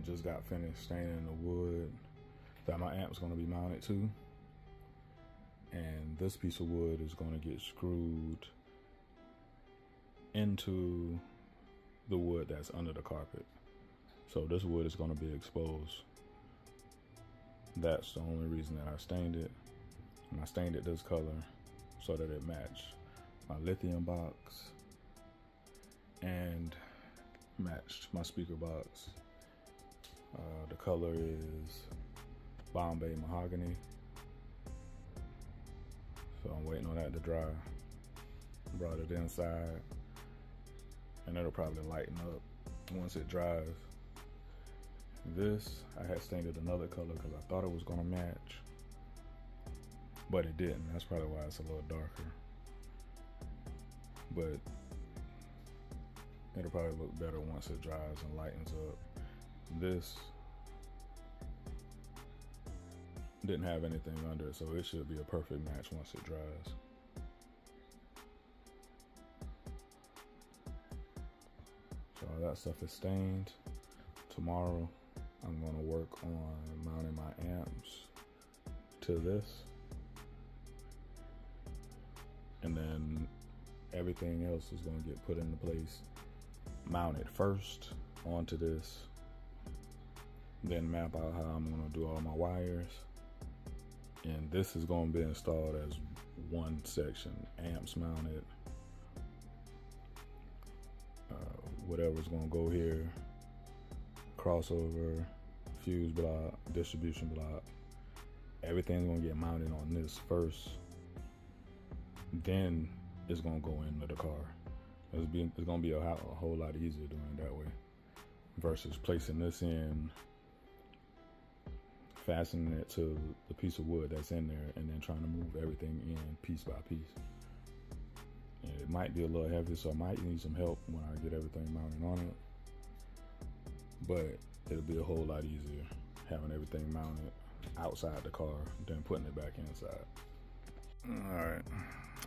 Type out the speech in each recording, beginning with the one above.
just got finished staining the wood that my amp's gonna be mounted to. And this piece of wood is gonna get screwed into the wood that's under the carpet. So this wood is gonna be exposed. That's the only reason that I stained it. And I stained it this color so that it matched my lithium box and matched my speaker box. The color is Bombay Mahogany. So I'm waiting on that to dry. Brought it inside and it'll probably lighten up once it dries. This, I had stained it another color because I thought it was gonna match, but it didn't. That's probably why it's a little darker. But it'll probably look better once it dries and lightens up. This didn't have anything under it, so it should be a perfect match once it dries. So all that stuff is stained. Tomorrow, I'm gonna work on mounting my amps to this. And then everything else is gonna get put into place. Mounted first onto this. Then map out how I'm gonna do all my wires. And this is gonna be installed as one section. Amps mounted. Whatever's gonna go here. Crossover, fuse block, distribution block. Everything's gonna get mounted on this first. Then it's gonna go into the car. It's gonna be a whole lot easier doing it that way versus placing this in, fastening it to the piece of wood that's in there, and then trying to move everything in piece by piece. And it might be a little heavy, so I might need some help when I get everything mounted on it. But it'll be a whole lot easier having everything mounted outside the car than putting it back inside. All right,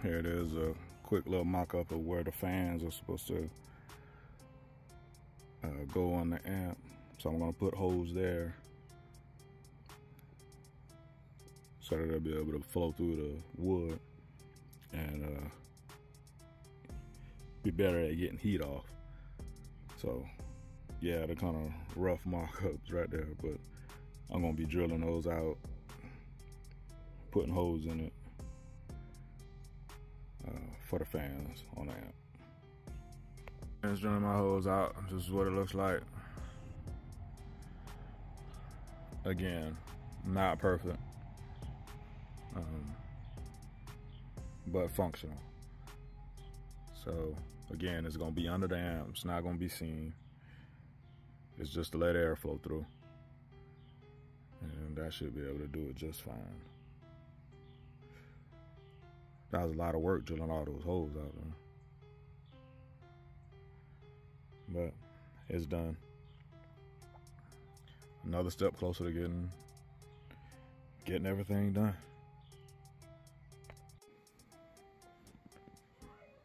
here it is, a quick little mock-up of where the fans are supposed to go on the amp. So I'm gonna put holes there so that they'll be able to flow through the wood and be better at getting heat off. So yeah, they're kind of rough mock-ups right there, but I'm gonna be drilling those out, putting holes in it for the fans on the amp. Just drilling my holes out. This is what it looks like. Again, not perfect, but functional. So again, it's gonna be under the amp. It's not gonna be seen. It's just to let air flow through. And that should be able to do it just fine. That was a lot of work drilling all those holes out there. But it's done. Another step closer to getting everything done.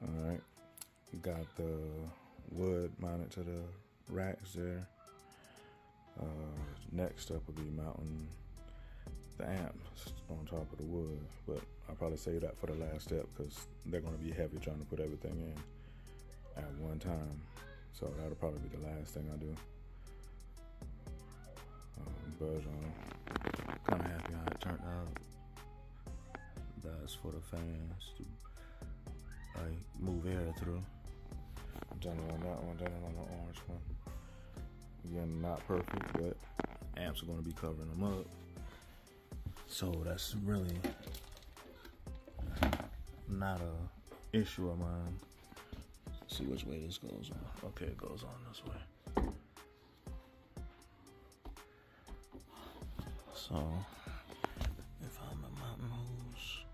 All right, got the wood mounted to the racks there. Next step will be mounting the amps on top of the wood, but I'll probably save that for the last step because they're going to be heavy trying to put everything in at one time. So that'll probably be the last thing I do. But kind of happy how it turned out. That's for the fans to move air through. Done it on that one, done it on the orange one. Again, not perfect, but amps are going to be covering them up. So that's really not a issue of mine. Let's see which way this goes on. Okay, it goes on this way. So if I'm at mountain hose,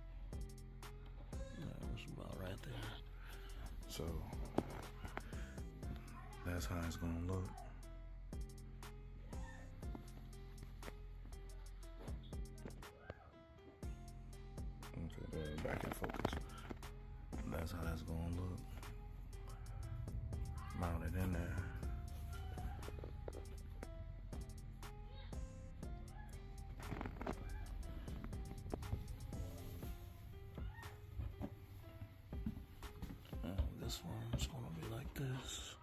that's about right there. So that's how it's gonna look. Okay, back in focus. That's how that's gonna look. Mounted in there. This one's gonna be like this.